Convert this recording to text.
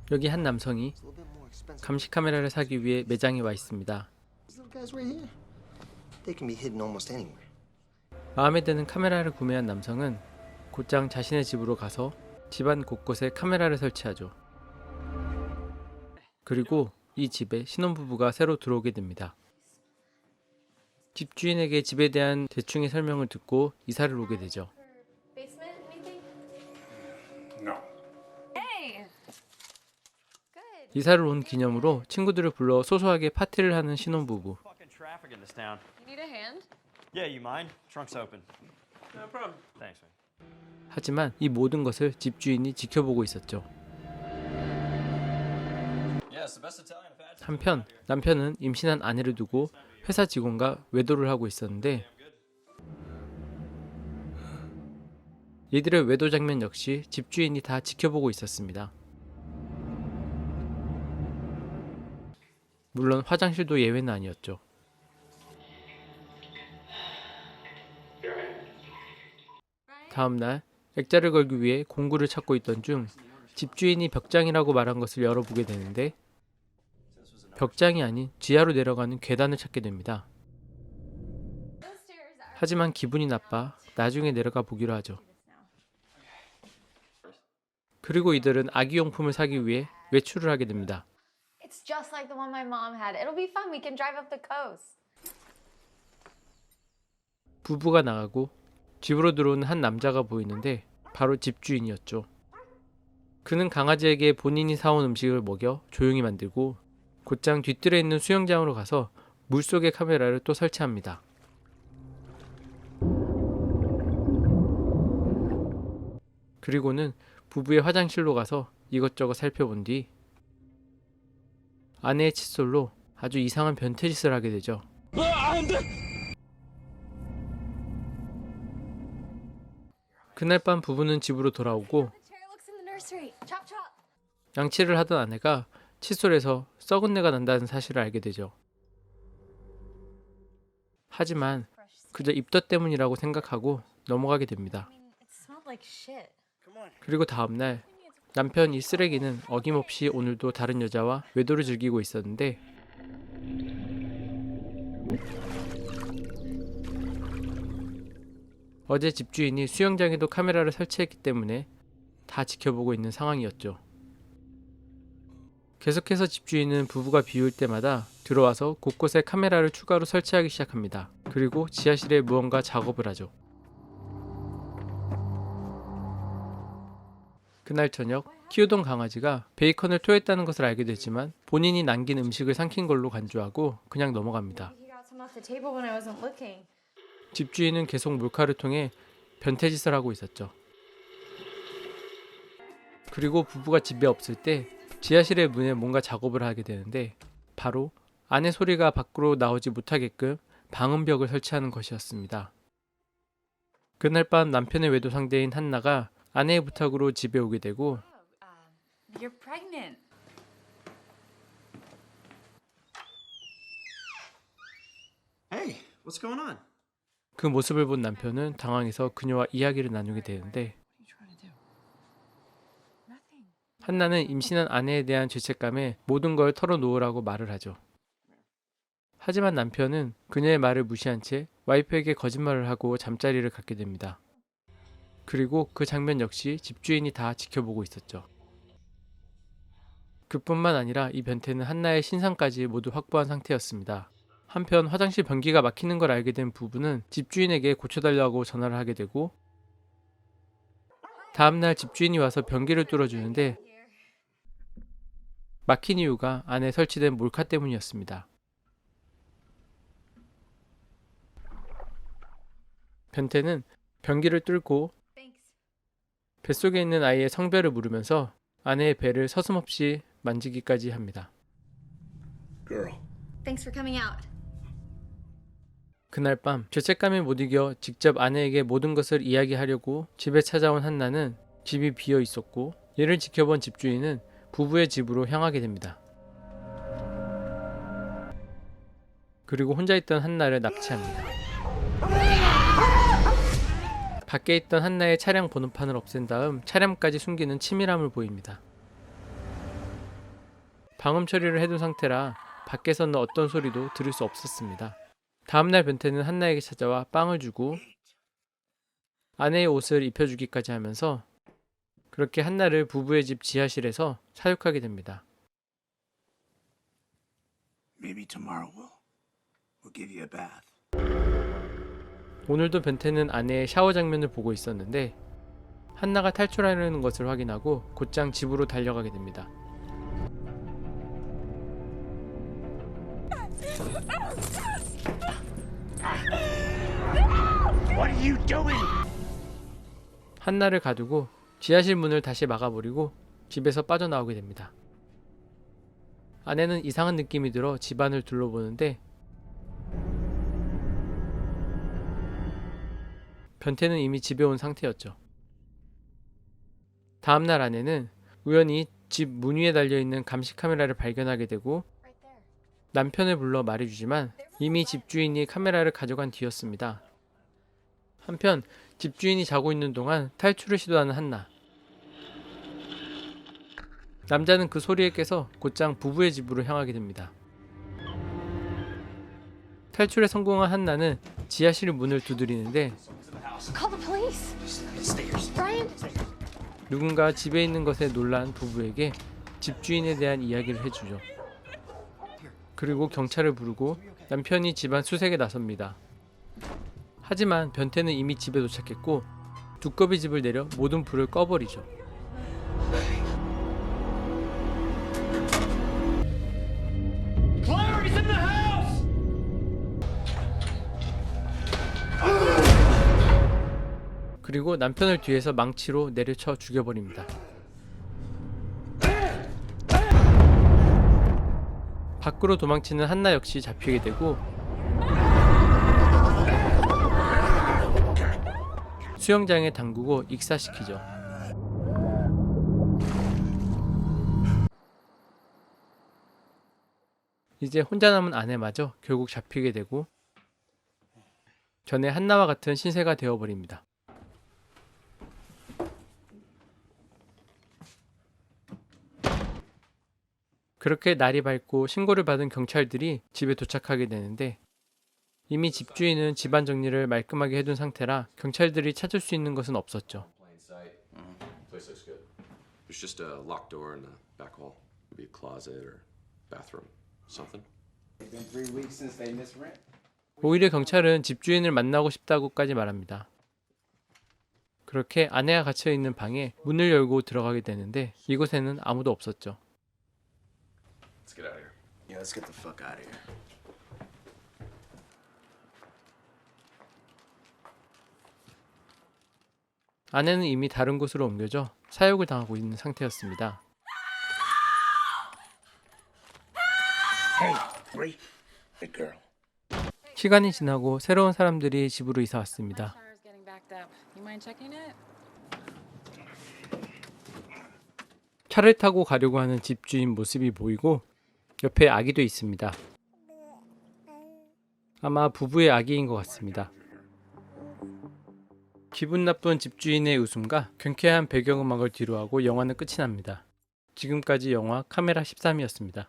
여기 한 남성이 감시 카메라를 사기 위해 매장에 와 있습니다. 마음에 드는 카메라를 구매한 남성은 곧장 자신의 집으로 가서 집안 곳곳에 카메라를 설치하죠. 그리고 이 집에 신혼부부가 새로 들어오게 됩니다. 집주인에게 집에 대한 대충의 설명을 듣고 이사를 오게 되죠. 이사를 온 기념으로 친구들을 불러 소소하게 파티를 하는 신혼부부. 하지만 이 모든 것을 집주인이 지켜보고 있었죠. 한편 남편은 임신한 아내를 두고 회사 직원과 외도를 하고 있었는데 이들의 외도 장면 역시 집주인이 다 지켜보고 있었습니다. 물론 화장실도 예외는 아니었죠. 다음날 액자를 걸기 위해 공구를 찾고 있던 중 집주인이 벽장이라고 말한 것을 열어보게 되는데 벽장이 아닌 지하로 내려가는 계단을 찾게 됩니다. 하지만 기분이 나빠 나중에 내려가 보기로 하죠. 그리고 이들은 아기용품을 사기 위해 외출을 하게 됩니다. It's just like the one my mom had. It'll be fun. We can drive up the coast. 부부가 나가고 집으로 들어오는 한 남자가 보이는데 바로 집주인이었죠. 그는 강아지에게 본인이 사온 음식을 먹여 조용히 만들고 곧장 뒤뜰에 있는 수영장으로 가서 물속에 카메라를 또 설치합니다. 그리고는 부부의 화장실로 가서 이것저것 살펴본 뒤 아내의 칫솔로 아주 이상한 변태짓을 하게 되죠. 그날 밤 부부는 집으로 돌아오고 양치를 하던 아내가 칫솔에서 썩은 내가 난다는 사실을 알게 되죠. 하지만 그저 입덧 때문이라고 생각하고 넘어가게 됩니다. 그리고 다음날 남편 이 쓰레기는 어김없이 오늘도 다른 여자와 외도를 즐기고 있었는데 어제 집주인이 수영장에도 카메라를 설치했기 때문에 다 지켜보고 있는 상황이었죠. 계속해서 집주인은 부부가 비울 때마다 들어와서 곳곳에 카메라를 추가로 설치하기 시작합니다. 그리고 지하실에 무언가 작업을 하죠. 그날 저녁 키우던 강아지가 베이컨을 토했다는 것을 알게 되지만 본인이 남긴 음식을 삼킨 걸로 간주하고 그냥 넘어갑니다. 집주인은 계속 몰카를 통해 변태짓을 하고 있었죠. 그리고 부부가 집에 없을 때 지하실의 문에 뭔가 작업을 하게 되는데 바로 아내 소리가 밖으로 나오지 못하게끔 방음벽을 설치하는 것이었습니다. 그날 밤 남편의 외도 상대인 한나가 아내의 부탁으로 집에 오게 되고 You're pregnant. Hey, what's going on? 그 모습을 본 남편은 당황해서 그녀와 이야기를 나누게 되는데 한나는 임신한 아내에 대한 죄책감에 모든 걸 털어놓으라고 말을 하죠. 하지만 남편은 그녀의 말을 무시한 채 와이프에게 거짓말을 하고 잠자리를 갖게 됩니다. 그리고 그 장면 역시 집주인이 다 지켜보고 있었죠. 그뿐만 아니라 이 변태는 한나의 신상까지 모두 확보한 상태였습니다. 한편 화장실 변기가 막히는 걸 알게 된 부부는 집주인에게 고쳐달라고 전화를 하게 되고 다음날 집주인이 와서 변기를 뚫어주는데 막힌 이유가 안에 설치된 몰카 때문이었습니다. 변태는 변기를 뚫고 뱃속에 있는 아이의 성별을 물으면서 아내의 배를 서슴없이 만지기까지 합니다. Thanks for coming out. 그날 밤 죄책감에 못 이겨 직접 아내에게 모든 것을 이야기하려고 집에 찾아온 한나는 집이 비어 있었고 이를 지켜본 집주인은 부부의 집으로 향하게 됩니다. 그리고 혼자 있던 한나를 납치합니다. 밖에 있던 한나의 차량 번호판을 없앤 다음 차량까지 숨기는 치밀함을 보입니다. 방음 처리를 해둔 상태라 밖에서는 어떤 소리도 들을 수 없었습니다. 다음날 변태는 한나에게 찾아와 빵을 주고 아내의 옷을 입혀주기까지 하면서 그렇게 한나를 부부의 집 지하실에서 사육하게 됩니다. Maybe tomorrow we'll give you a bath. 오늘도 변태는 아내의 샤워 장면을 보고 있었는데 한나가 탈출하려는 것을 확인하고 곧장 집으로 달려가게 됩니다. What are you doing? 한나를 가두고 지하실 문을 다시 막아버리고 집에서 빠져나오게 됩니다. 아내는 이상한 느낌이 들어 집안을 둘러보는데 변태는 이미 집에 온 상태였죠. 다음날 아내는 우연히 집 문 위에 달려있는 감시 카메라를 발견하게 되고 Right there. 남편을 불러 말해주지만 이미 집주인이 카메라를 가져간 뒤였습니다. 한편 집주인이 자고 있는 동안 탈출을 시도하는 한나. 남자는 그 소리에 깨서 곧장 부부의 집으로 향하게 됩니다. 탈출에 성공한 한나는 지하실 문을 두드리는데 Call the police. Brian. 누군가 집에 있는 것에 놀란 부부에게 집주인에 대한 이야기를 해주죠. 그리고 경찰을 부르고 남편이 집안 수색에 나섭니다. 하지만 변태는 이미 집에 도착했고 두꺼비 집을 내려 모든 불을 꺼버리죠. 그리고 남편을 뒤에서 망치로 내려쳐 죽여버립니다. 밖으로 도망치는 한나 역시 잡히게 되고 수영장에 담그고 익사시키죠. 이제 혼자 남은 아내마저 결국 잡히게 되고 전에 한나와 같은 신세가 되어버립니다. 그렇게 날이 밝고 신고를 받은 경찰들이 집에 도착하게 되는데 이미 집주인은 집안 정리를 말끔하게 해둔 상태라 경찰들이 찾을 수 있는 것은 없었죠. Plain sight. Place looks good. There's just a locked door in the back hall. Maybe a closet or bathroom. Something. It's been 3 weeks since they missed rent. 오히려 경찰은 집주인을 만나고 싶다고까지 말합니다. 그렇게 아내가 갇혀있는 방에 문을 열고 들어가게 되는데 이곳에는 아무도 없었죠. Let's get out of here. Yeah, let's get the fuck out of here. 아내는 이미 다른 곳으로 옮겨져 사육을 당하고 있는 상태였습니다. Hey, Bree. Good girl. 시간이 지나고 새로운 사람들이 집으로 이사 왔습니다. Shower's getting backed up. You mind checking it? 차를 타고 가려고 하는 집주인 모습이 보이고 옆에 아기도 있습니다. 아마 부부의 아기인 것 같습니다. 기분 나쁜 집주인의 웃음과 경쾌한 배경음악을 뒤로하고 영화는 끝이 납니다. 지금까지 영화 카메라 13이었습니다.